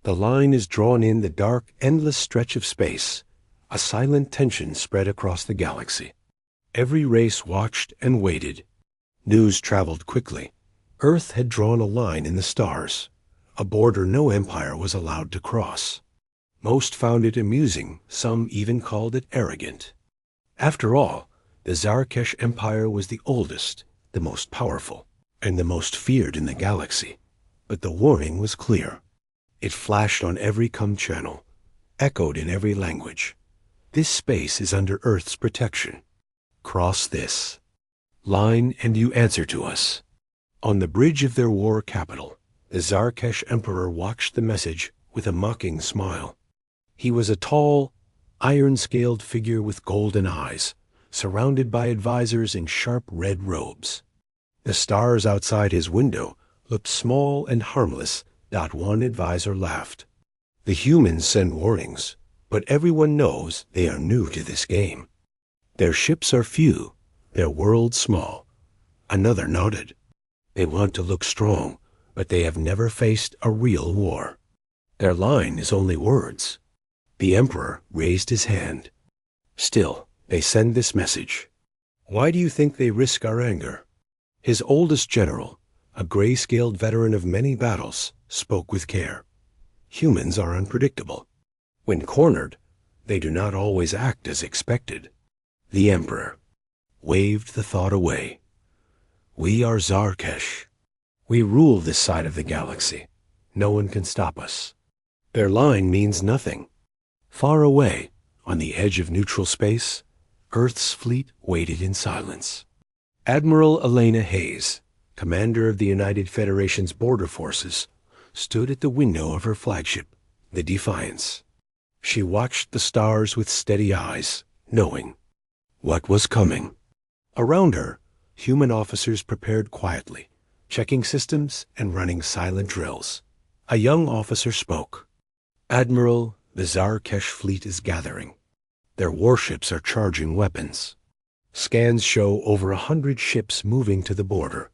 The line is drawn in the dark, endless stretch of space. A silent tension spread across the galaxy. Every race watched and waited. News traveled quickly. Earth had drawn a line in the stars, a border no empire was allowed to cross. Most found it amusing, some even called it arrogant. After all, the Zar'Kesh Empire was the oldest, the most powerful, and the most feared in the galaxy. But the warning was clear. It flashed on every channel, echoed in every language. This space is under Earth's protection. Cross this line and you answer to us. On the bridge of their war capital, the Zar'Kesh Emperor watched the message with a mocking smile. He was a tall, iron-scaled figure with golden eyes, surrounded by advisors in sharp red robes. The stars outside his window looked small and harmless. One advisor laughed. The humans send warnings, but everyone knows they are new to this game. Their ships are few, their world small. Another nodded. They want to look strong, but they have never faced a real war. Their line is only words. The Emperor raised his hand. Still, they send this message. Why do you think they risk our anger? His oldest general, a gray-scaled veteran of many battles, spoke with care. Humans are unpredictable. When cornered, they do not always act as expected. The Emperor waved the thought away. We are Zar'Kesh. We rule this side of the galaxy. No one can stop us. Their line means nothing. Far away, on the edge of neutral space, Earth's fleet waited in silence. Admiral Elena Hayes, commander of the United Federation's border forces, stood at the window of her flagship, the Defiance. She watched the stars with steady eyes, knowing what was coming. Around her, human officers prepared quietly, checking systems and running silent drills. A young officer spoke. Admiral, the Zar'Kesh fleet is gathering. Their warships are charging weapons. Scans show over 100 ships moving to the border.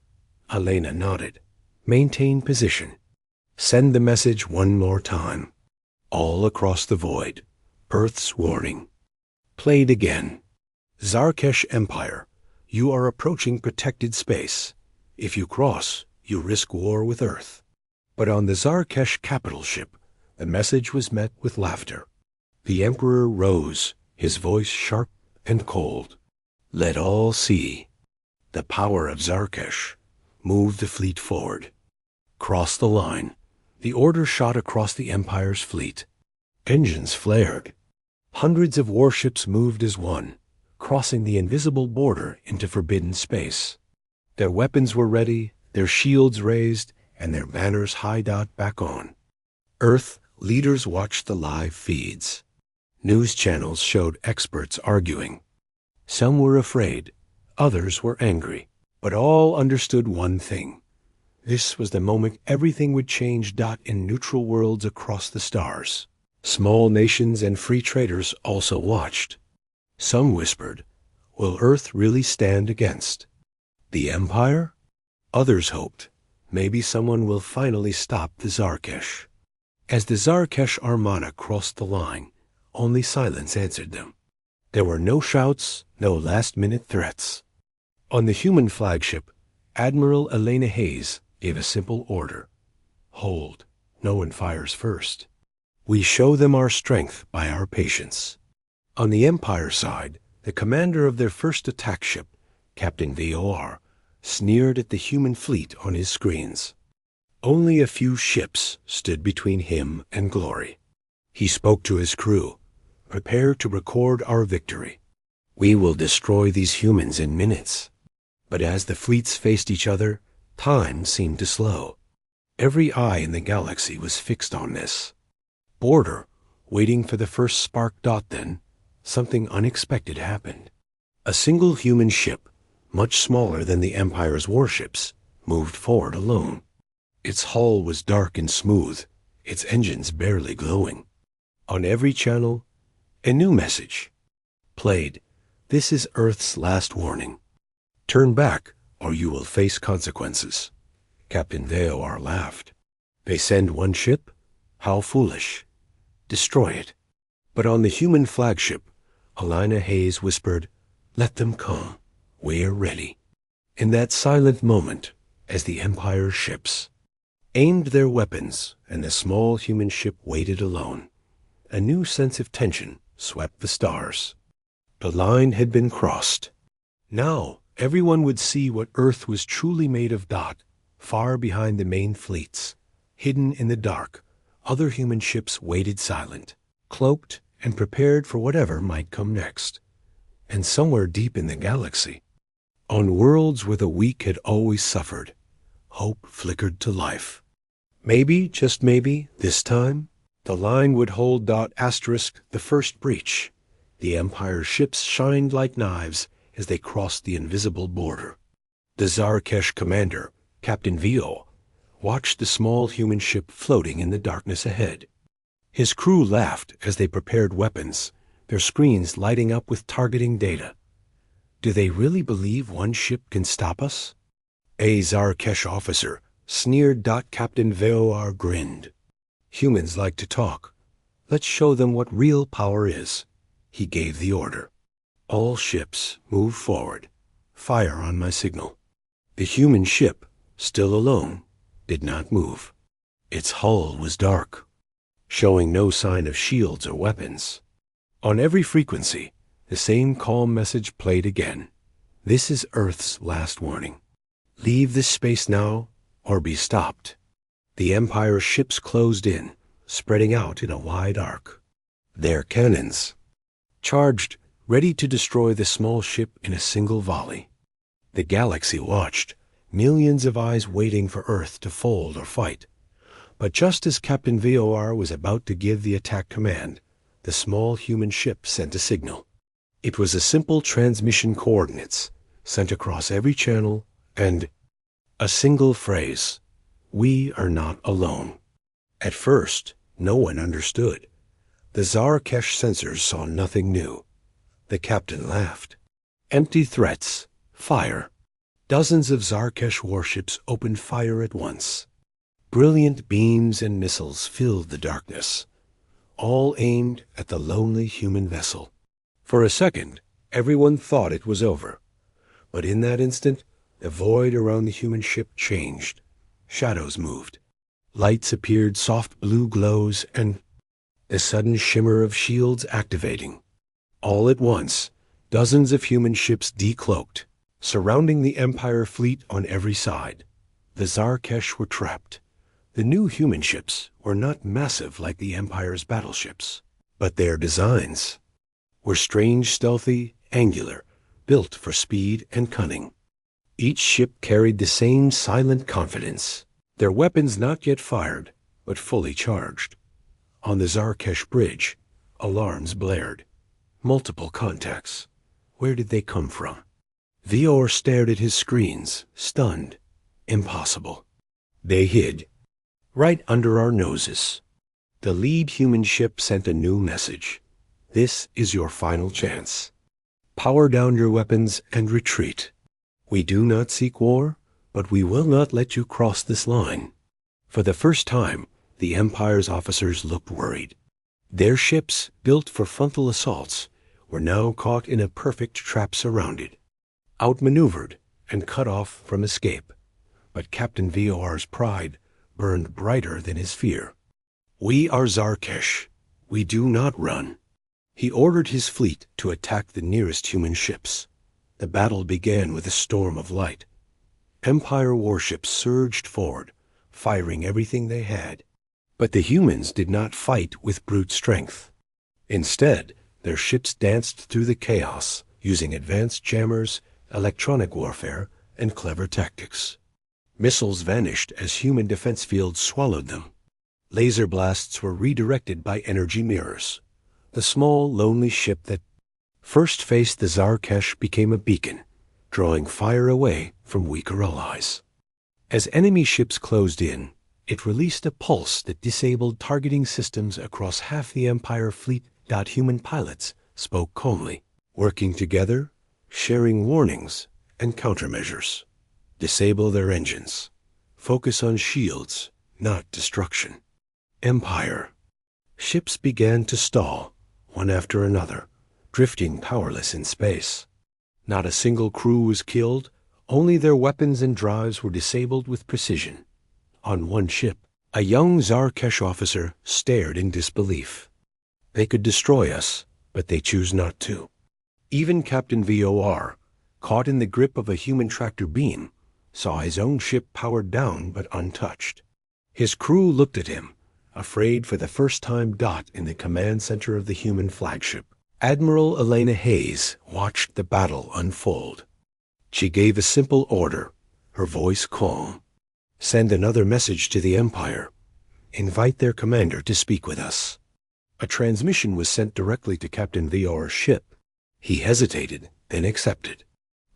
Elena nodded. Maintain position. Send the message one more time. All across the void. Earth's warning. Played again. Zar'Kesh Empire, you are approaching protected space. If you cross, you risk war with Earth. But on the Zar'Kesh capital ship, the message was met with laughter. The Emperor rose, his voice sharp and cold. Let all see. The power of Zar'Kesh. Move the fleet forward. Cross the line. The order shot across the Empire's fleet. Engines flared. Hundreds of warships moved as one, crossing the invisible border into forbidden space. Their weapons were ready, their shields raised, and their banners high-dot back on. Earth leaders watched the live feeds. News channels showed experts arguing. Some were afraid, others were angry, but all understood one thing. This was the moment everything would change. In neutral worlds across the stars. Small nations and free traders also watched. Some whispered, will Earth really stand against the Empire? Others hoped, maybe someone will finally stop the Zar'Kesh. As the Zar'Kesh Armada crossed the line, only silence answered them. There were no shouts, no last-minute threats. On the human flagship, Admiral Elena Hayes gave a simple order. Hold. No one fires first. We show them our strength by our patience. On the Empire side, the commander of their first attack ship, Captain VOR, sneered at the human fleet on his screens. Only a few ships stood between him and glory. He spoke to his crew. Prepare to record our victory. We will destroy these humans in minutes. But as the fleets faced each other, time seemed to slow. Every eye in the galaxy was fixed on this border, waiting for the first spark. Then, something unexpected happened. A single human ship, much smaller than the Empire's warships, moved forward alone. Its hull was dark and smooth, its engines barely glowing. On every channel, a new message. Played, this is Earth's last warning. Turn back, or you will face consequences. Captain VOR laughed. They send one ship? How foolish. Destroy it. But on the human flagship, Alina Hayes whispered, "Let them come. We're ready." In that silent moment, as the Empire's ships aimed their weapons and the small human ship waited alone, a new sense of tension swept the stars. The line had been crossed. Now everyone would see what Earth was truly made of. Far behind the main fleets, hidden in the dark, other human ships waited silent, cloaked and prepared for whatever might come next. And somewhere deep in the galaxy, on worlds where the weak had always suffered, hope flickered to life. Maybe, just maybe, this time, the line would hold the first breach. The Empire's ships shined like knives as they crossed the invisible border. The Zar'Kesh commander, Captain Vio, watched the small human ship floating in the darkness ahead. His crew laughed as they prepared weapons, their screens lighting up with targeting data. Do they really believe one ship can stop us? A Zar'Kesh officer sneered. Captain Vio grinned. Humans like to talk. Let's show them what real power is. He gave the order. All ships move forward. Fire on my signal. The human ship, still alone, did not move. Its hull was dark, showing no sign of shields or weapons. On every frequency, the same calm message played again. This is Earth's last warning. Leave this space now, or be stopped. The Empire's ships closed in, spreading out in a wide arc. Their cannons charged, ready to destroy the small ship in a single volley. The galaxy watched, millions of eyes waiting for Earth to fold or fight. But just as Captain VOR was about to give the attack command, the small human ship sent a signal. It was a simple transmission coordinates, sent across every channel, and a single phrase: "We are not alone." At first, no one understood. The Zar'Kesh sensors saw nothing new. The captain laughed. Empty threats. Fire. Dozens of Zar'Kesh warships opened fire at once. Brilliant beams and missiles filled the darkness, all aimed at the lonely human vessel. For a second, everyone thought it was over. But in that instant, the void around the human ship changed. Shadows moved. Lights appeared, soft blue glows, and a sudden shimmer of shields activating. All at once, dozens of human ships decloaked, surrounding the Empire fleet on every side. The Zar'Kesh were trapped. The new human ships were not massive like the Empire's battleships, but their designs were strange, stealthy, angular, built for speed and cunning. Each ship carried the same silent confidence, their weapons not yet fired, but fully charged. On the Zar'Kesh bridge, alarms blared. Multiple contacts. Where did they come from? Vior stared at his screens, stunned. Impossible. They hid. Right under our noses. The lead human ship sent a new message. This is your final chance. Power down your weapons and retreat. We do not seek war, but we will not let you cross this line. For the first time, the Empire's officers looked worried. Their ships, built for frontal assaults, were now caught in a perfect trap, surrounded, outmaneuvered, and cut off from escape. But Captain VOR's pride burned brighter than his fear. We are Zar'Kesh. We do not run. He ordered his fleet to attack the nearest human ships. The battle began with a storm of light. Empire warships surged forward, firing everything they had. But the humans did not fight with brute strength. Instead, their ships danced through the chaos, using advanced jammers, electronic warfare, and clever tactics. Missiles vanished as human defense fields swallowed them. Laser blasts were redirected by energy mirrors. The small, lonely ship that first faced the Zar'Kesh became a beacon, drawing fire away from weaker allies. As enemy ships closed in, it released a pulse that disabled targeting systems across half the Empire fleet. Human pilots spoke calmly, working together, sharing warnings and countermeasures. Disable their engines. Focus on shields, not destruction. Empire. Ships began to stall, one after another, drifting powerless in space. Not a single crew was killed, only their weapons and drives were disabled with precision. On one ship, a young Zar'Kesh officer stared in disbelief. They could destroy us, but they choose not to. Even Captain VOR, caught in the grip of a human tractor beam, saw his own ship powered down but untouched. His crew looked at him, afraid for the first time. In the command center of the human flagship, Admiral Elena Hayes watched the battle unfold. She gave a simple order, her voice calm. Send another message to the Empire. Invite their commander to speak with us. A transmission was sent directly to Captain VOR's ship. He hesitated, then accepted.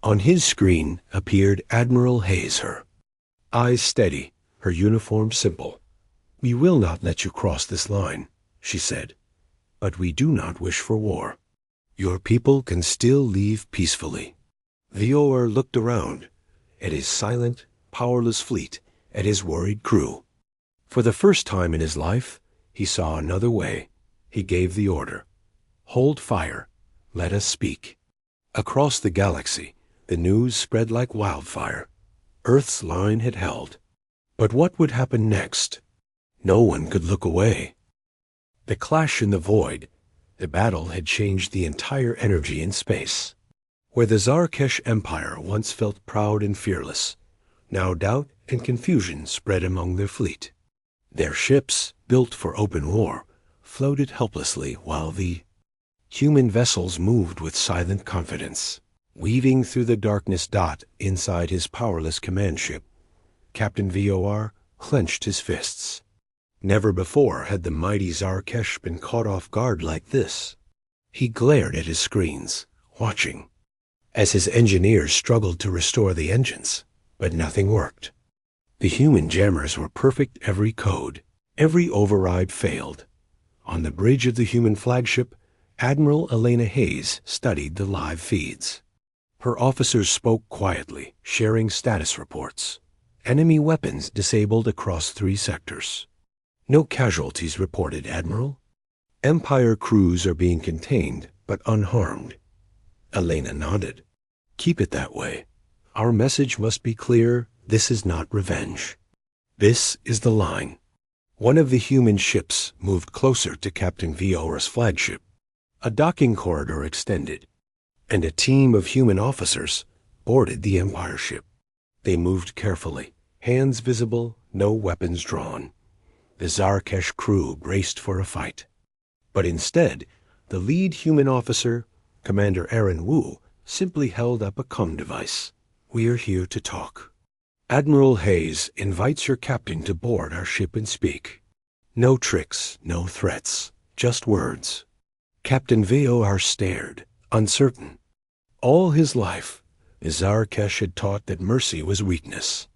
On his screen appeared Admiral Hayes, her eyes steady, her uniform simple. "We will not let you cross this line," she said. "But we do not wish for war. Your people can still leave peacefully." VOR looked around, at his silent, powerless fleet, at his worried crew. For the first time in his life, he saw another way. He gave the order. "Hold fire. Let us speak." Across the galaxy, the news spread like wildfire. Earth's line had held. But what would happen next? No one could look away. The clash in the void, the battle had changed the entire energy in space. Where the Zar'Kesh Empire once felt proud and fearless, now doubt and confusion spread among their fleet. Their ships, built for open war, floated helplessly while the human vessels moved with silent confidence. Weaving through the darkness. Inside his powerless command ship, Captain VOR clenched his fists. Never before had the mighty Zar'Kesh been caught off guard like this. He glared at his screens, watching, as his engineers struggled to restore the engines, but nothing worked. The human jammers were perfect, every code, every override failed. On the bridge of the human flagship, Admiral Elena Hayes studied the live feeds. Her officers spoke quietly, sharing status reports. Enemy weapons disabled across 3 sectors. "No casualties reported, Admiral. Empire crews are being contained, but unharmed." Elena nodded. "Keep it that way. Our message must be clear. This is not revenge. This is the line." One of the human ships moved closer to Captain VOR's flagship. A docking corridor extended, and a team of human officers boarded the Empire ship. They moved carefully, hands visible, no weapons drawn. The Zar'Kesh crew braced for a fight. But instead, the lead human officer, Commander Aaron Wu, simply held up a comm device. "We are here to talk. Admiral Hayes invites your captain to board our ship and speak. No tricks, no threats, just words." Captain VOR stared, uncertain. All his life, the Zar'Kesh had taught that mercy was weakness.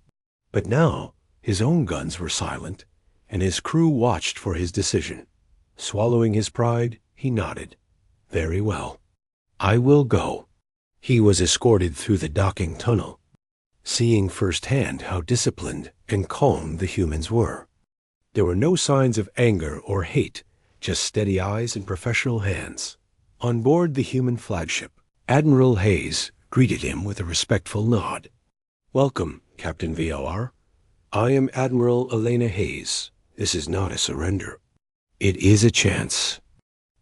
But now, his own guns were silent, and his crew watched for his decision. Swallowing his pride, he nodded. "Very well. I will go." He was escorted through the docking tunnel, seeing firsthand how disciplined and calm the humans were. There were no signs of anger or hate, just steady eyes and professional hands. On board the human flagship, Admiral Hayes greeted him with a respectful nod. "Welcome, Captain VOR. I am Admiral Elena Hayes. This is not a surrender. It is a chance."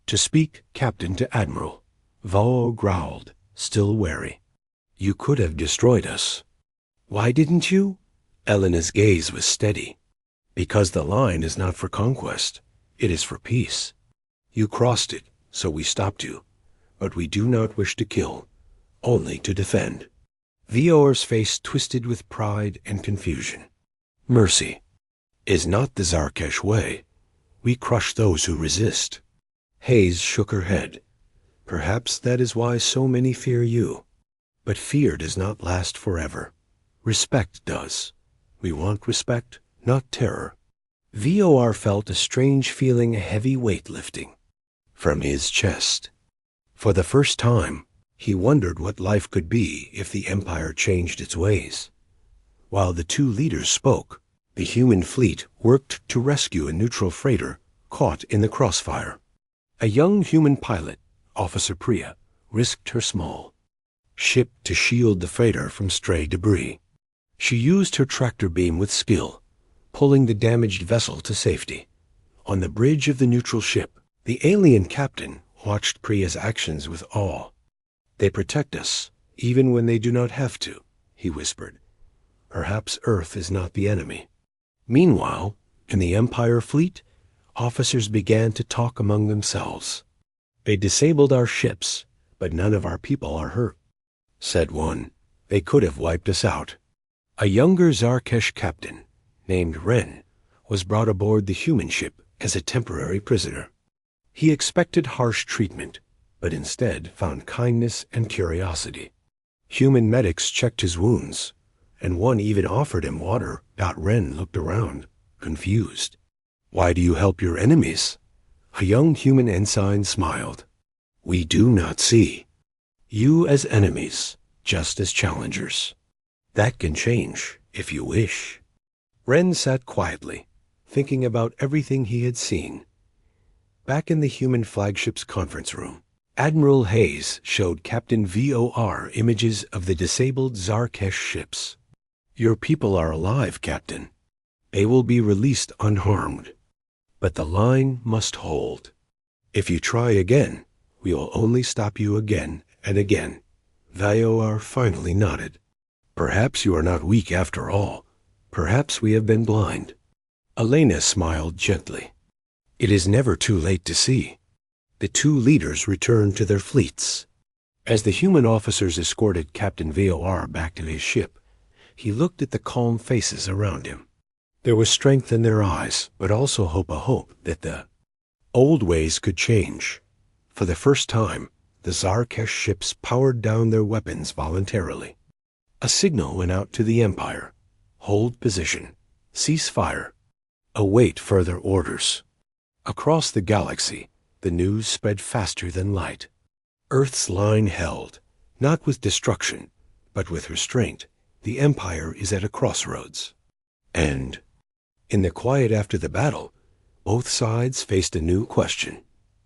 "To speak captain to Admiral," VOR growled, still wary. "You could have destroyed us." "Why didn't you?" Elena's gaze was steady. "Because the line is not for conquest. It is for peace. You crossed it, so we stopped you. But we do not wish to kill, only to defend." VOR's face twisted with pride and confusion. "Mercy is not the Zar'Kesh way. We crush those who resist." Hayes shook her head. "Perhaps that is why so many fear you. But fear does not last forever. Respect does. We want respect, not terror." VOR felt a strange feeling, a heavy weight lifting from his chest. For the first time, he wondered what life could be if the Empire changed its ways. While the 2 leaders spoke, The human fleet worked to rescue a neutral freighter caught in the crossfire. A young human pilot, Officer Priya, risked her small ship to shield the freighter from stray debris. She used her tractor beam with skill, pulling the damaged vessel to safety. On the bridge of the neutral ship, the alien captain watched Priya's actions with awe. "They protect us, even when they do not have to," he whispered. "Perhaps Earth is not the enemy." Meanwhile, in the Empire fleet, officers began to talk among themselves. "They disabled our ships, but none of our people are hurt," said one. "They could have wiped us out." A younger Zar'Kesh captain, named Ren, was brought aboard the human ship as a temporary prisoner. He expected harsh treatment, but instead found kindness and curiosity. Human medics checked his wounds, and one even offered him water. Ren looked around, confused. "Why do you help your enemies?" A young human ensign smiled. "We do not see you as enemies, just as challengers. That can change, if you wish." Ren sat quietly, thinking about everything he had seen. Back in the human flagship's conference room, Admiral Hayes showed Captain VOR images of the disabled Zar'Kesh ships. "Your people are alive, Captain. They will be released unharmed. But the line must hold. If you try again, we will only stop you again and again." VOR finally nodded. "Perhaps you are not weak after all. Perhaps we have been blind." Elena smiled gently. "It is never too late to see." The two leaders returned to their fleets. As the human officers escorted Captain VOR back to his ship, he looked at the calm faces around him. There was strength in their eyes, but also a hope that the old ways could change. For the first time, the Zar'Kesh ships powered down their weapons voluntarily. A signal went out to the Empire. "Hold position. Cease fire. Await further orders." Across the galaxy, the news spread faster than light. Earth's line held, not with destruction, but with restraint. The Empire is at a crossroads. And in the quiet after the battle, both sides faced a new question.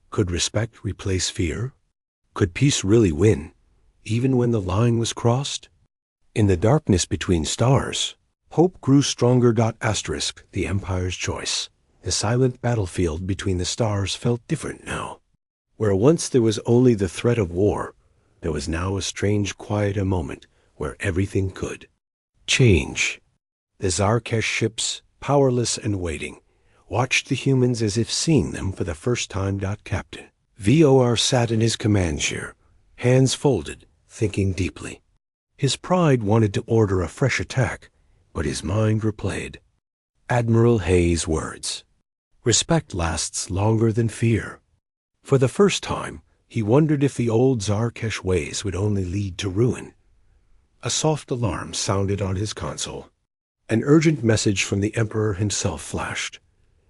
Could respect replace fear? Could peace really win, even when the line was crossed? In the darkness between stars, hope grew stronger. The Empire's choice. The silent battlefield between the stars felt different now. Where once there was only the threat of war, there was now a strange quiet moment where everything could change. The Zar'Kesh ships, powerless and waiting, watched the humans as if seeing them for the first time. Captain VOR sat in his command chair, hands folded, thinking deeply. His pride wanted to order a fresh attack, but his mind replayed Admiral Hayes' words. Respect lasts longer than fear. For the first time, he wondered if the old Zar'Kesh ways would only lead to ruin. A soft alarm sounded on his console. An urgent message from the Emperor himself flashed.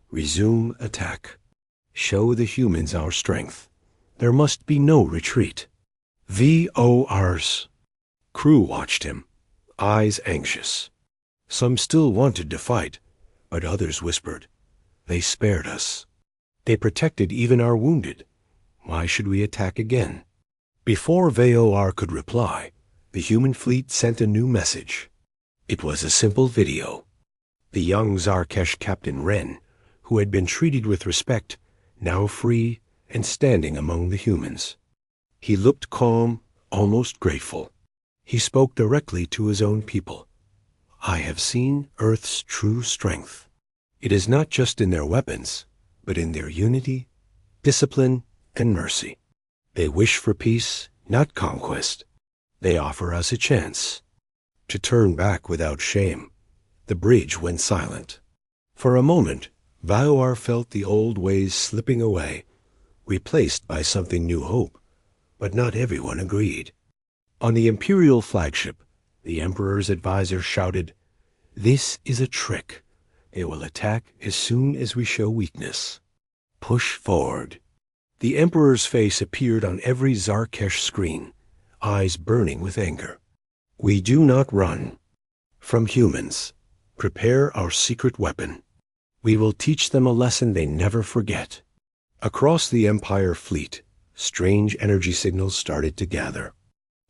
"Resume attack. Show the humans our strength. There must be no retreat." VOR's crew watched him, eyes anxious. Some still wanted to fight, but others whispered, "They spared us. They protected even our wounded. Why should we attack again?" Before VOR could reply, the human fleet sent a new message. It was a simple video. The young Zar'Kesh Captain Ren, who had been treated with respect, now free and standing among the humans. He looked calm, almost grateful. He spoke directly to his own people. "I have seen Earth's true strength. It is not just in their weapons, but in their unity, discipline, and mercy. They wish for peace, not conquest. They offer us a chance to turn back without shame." The bridge went silent. For a moment, VOR felt the old ways slipping away, replaced by something new hope, but not everyone agreed. On the Imperial flagship, the Emperor's advisor shouted, "This is a trick. They will attack as soon as we show weakness. Push forward." The Emperor's face appeared on every Zar'Kesh screen, eyes burning with anger. "We do not run from humans. Prepare our secret weapon. We will teach them a lesson they never forget. Across the Empire fleet, strange energy signals started to gather.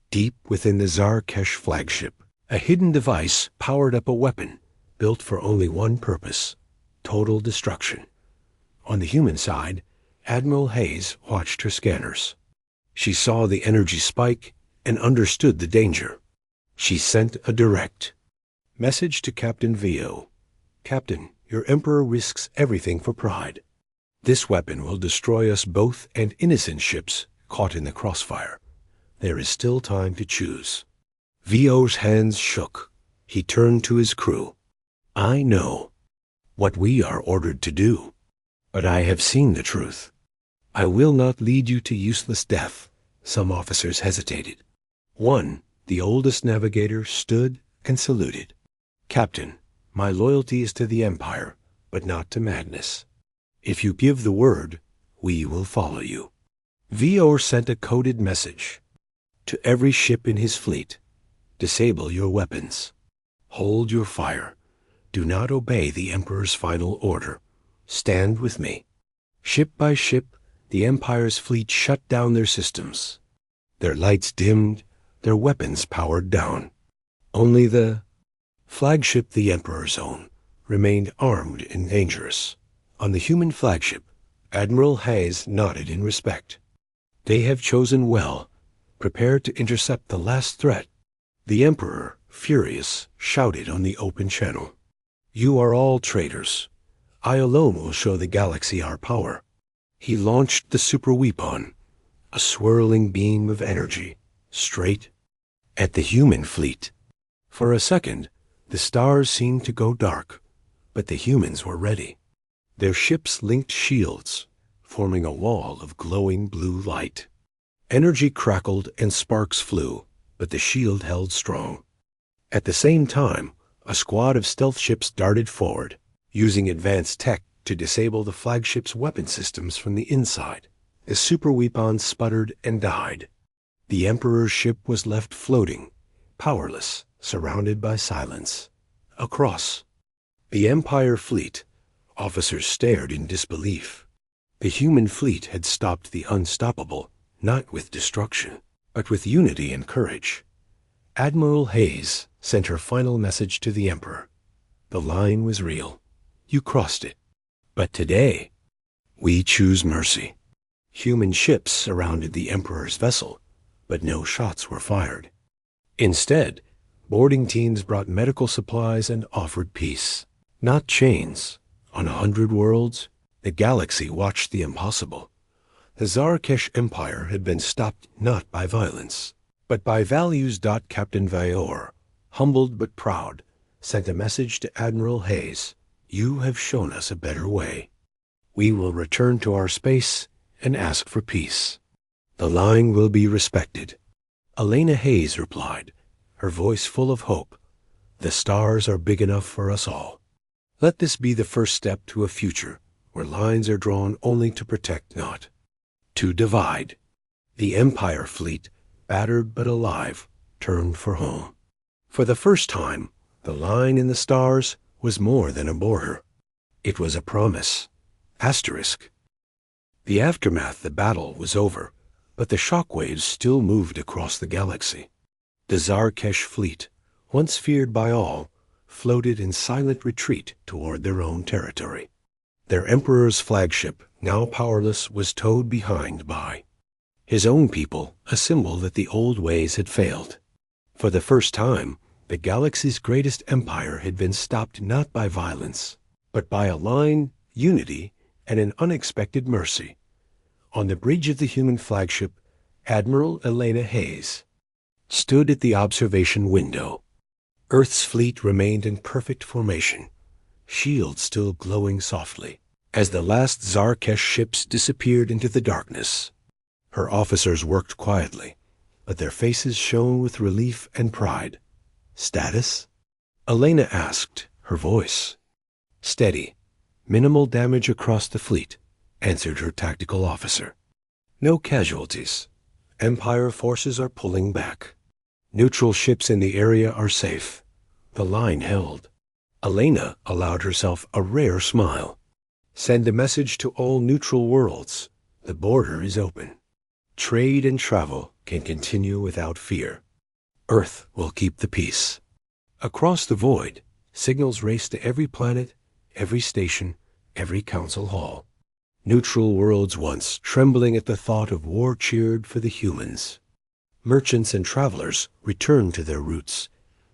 Deep within the Zar'Kesh flagship, a hidden device powered up a weapon built for only one purpose: total destruction. On the human side, Admiral Hayes watched her scanners. She saw the energy spike and understood the danger. She sent a direct message to Captain Vio. Captain, your Emperor risks everything for pride. This weapon will destroy us both and innocent ships caught in the crossfire. There is still time to choose. Vio's hands shook. He turned to his crew. I know what we are ordered to do, but I have seen the truth. I will not lead you to useless death. Some officers hesitated. One, the oldest navigator, stood and saluted. Captain, my loyalty is to the Empire, but not to madness. If you give the word, we will follow you. Vio sent a coded message. To every ship in his fleet, disable your weapons. Hold your fire. Do not obey the Emperor's final order. Stand with me. Ship by ship, the Empire's fleet shut down their systems. Their lights dimmed, their weapons powered down. Only the flagship, the Emperor's own, remained armed and dangerous. On the human flagship, Admiral Hayes nodded in respect. They have chosen well. Prepare to intercept the last threat. The Emperor, furious, shouted on the open channel. You are all traitors. I alone will show the galaxy our power. He launched the super weapon, a swirling beam of energy, straight at the human fleet. For a second, the stars seemed to go dark, but the humans were ready. Their ships linked shields, forming a wall of glowing blue light. Energy crackled and sparks flew, but the shield held strong. At the same time, a squad of stealth ships darted forward, using advanced tech to disable the flagship's weapon systems from the inside. The super weapon sputtered and died. The Emperor's ship was left floating, powerless, surrounded by silence. Across the Empire fleet, officers stared in disbelief. The human fleet had stopped the unstoppable, not with destruction, but with unity and courage. Admiral Hayes sent her final message to the Emperor. The line was real. You crossed it. But today, we choose mercy. Human ships surrounded the Emperor's vessel, but no shots were fired. Instead, boarding teams brought medical supplies and offered peace, not chains. On 100 worlds, the galaxy watched the impossible. The Zar'Kesh Empire had been stopped not by violence, but by values. Captain Vayor, humbled but proud, sent a message to Admiral Hayes. You have shown us a better way. We will return to our space and ask for peace. The line will be respected. Elena Hayes replied, her voice full of hope. The stars are big enough for us all. Let this be the first step to a future where lines are drawn only to protect, not to divide. The Empire fleet, battered but alive, turned for home. For the first time, the line in the stars was more than a border. It was a promise. Asterisk. The aftermath, the battle was over, but the shockwaves still moved across the galaxy. The Zar'Kesh fleet, once feared by all, floated in silent retreat toward their own territory. Their Emperor's flagship, now powerless, was towed behind by his own people, a symbol that the old ways had failed. For the first time, the galaxy's greatest empire had been stopped not by violence, but by a line, unity, and an unexpected mercy. On the bridge of the human flagship, Admiral Elena Hayes stood at the observation window. Earth's fleet remained in perfect formation, shields still glowing softly, as the last Zar'Kesh ships disappeared into the darkness. Her officers worked quietly, but their faces shone with relief and pride. Status? Elena asked, her voice steady. Minimal damage across the fleet, answered her tactical officer. No casualties. Empire forces are pulling back. Neutral ships in the area are safe. The line held. Elena allowed herself a rare smile. Send a message to all neutral worlds. The border is open. Trade and travel can continue without fear. Earth will keep the peace. Across the void, signals race to every planet, every station, every council hall. Neutral worlds once trembling at the thought of war cheered for the humans. Merchants and travelers returned to their roots,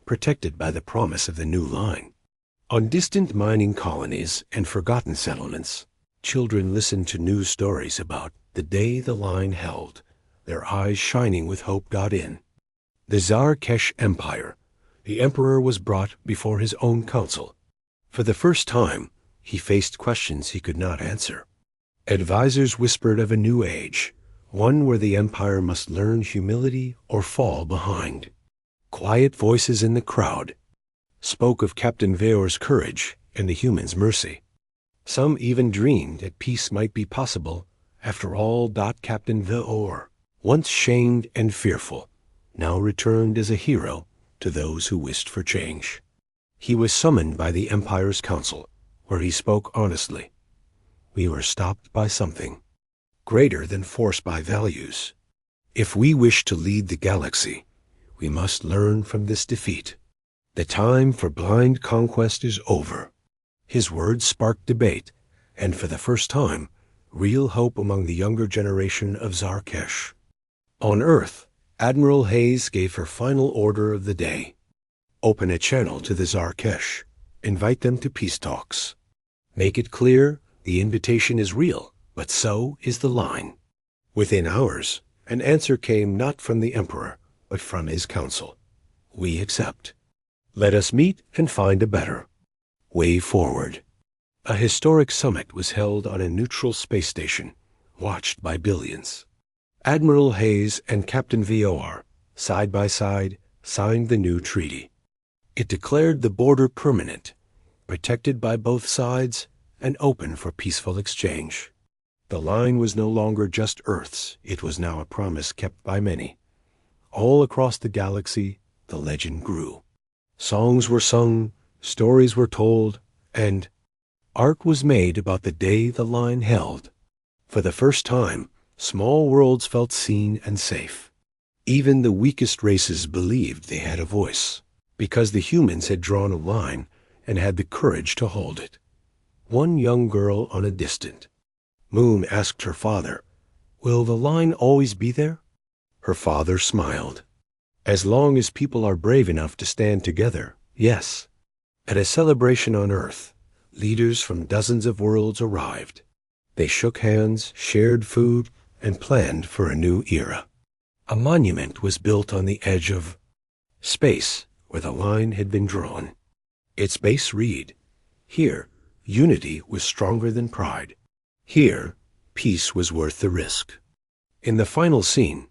protected by the promise of the new line. On distant mining colonies and forgotten settlements, children listened to news stories about the day the line held, their eyes shining with hope. In the Zar'Kesh Empire, the emperor was brought before his own council. For the first time, he faced questions he could not answer. Advisors whispered of a new age, one where the empire must learn humility or fall behind. Quiet voices in the crowd spoke of Captain Veor's courage and the humans' mercy. Some even dreamed that peace might be possible. After all, Captain Veor, once shamed and fearful, now returned as a hero to those who wished for change. He was summoned by the Empire's council, where he spoke honestly. We were stopped by something greater than force by values. If we wish to lead the galaxy, we must learn from this defeat. The time for blind conquest is over. His words sparked debate, and for the first time, real hope among the younger generation of Zar'Kesh. On Earth, Admiral Hayes gave her final order of the day. Open a channel to the Zar'Kesh. Invite them to peace talks. Make it clear the invitation is real, but so is the line. Within hours, an answer came not from the Emperor, but from his council. We accept. Let us meet and find a better way forward. A historic summit was held on a neutral space station, watched by billions. Admiral Hayes and Captain Veor, side by side, signed the new treaty. It declared the border permanent, protected by both sides, and open for peaceful exchange. The line was no longer just Earth's, it was now a promise kept by many. All across the galaxy, the legend grew. Songs were sung, stories were told, and art was made about the day the line held. For the first time, small worlds felt seen and safe. Even the weakest races believed they had a voice, because the humans had drawn a line and had the courage to hold it. One young girl on a distant moon asked her father, "Will the line always be there?" Her father smiled. "As long as people are brave enough to stand together, yes." At a celebration on Earth, leaders from dozens of worlds arrived. They shook hands, shared food, and planned for a new era. A monument was built on the edge of space where the line had been drawn. Its base read, "Here, unity was stronger than pride. Here, peace was worth the risk." In the final scene,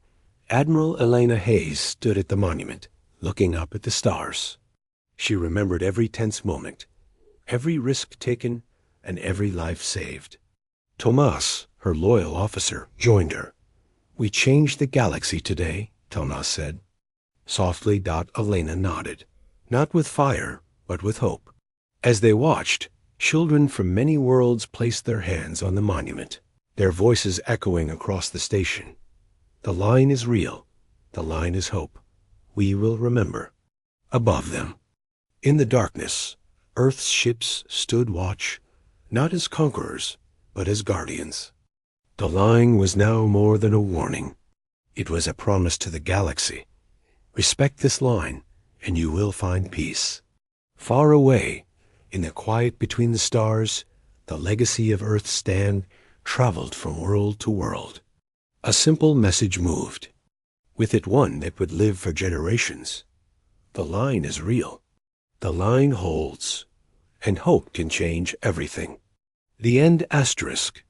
Admiral Elena Hayes stood at the monument, looking up at the stars. She remembered every tense moment, every risk taken, and every life saved. Tomas, her loyal officer, joined her. "We changed the galaxy today," Tomas said. Softly, Elena nodded, not with fire, but with hope. As they watched, children from many worlds placed their hands on the monument, their voices echoing across the station. The line is real. The line is hope. We will remember. Above them, in the darkness, Earth's ships stood watch, not as conquerors, but as guardians. The line was now more than a warning. It was a promise to the galaxy. Respect this line, and you will find peace. Far away, in the quiet between the stars, the legacy of Earth's stand traveled from world to world. A simple message moved. With it one that would live for generations. The line is real. The line holds. And hope can change everything. The end asterisk.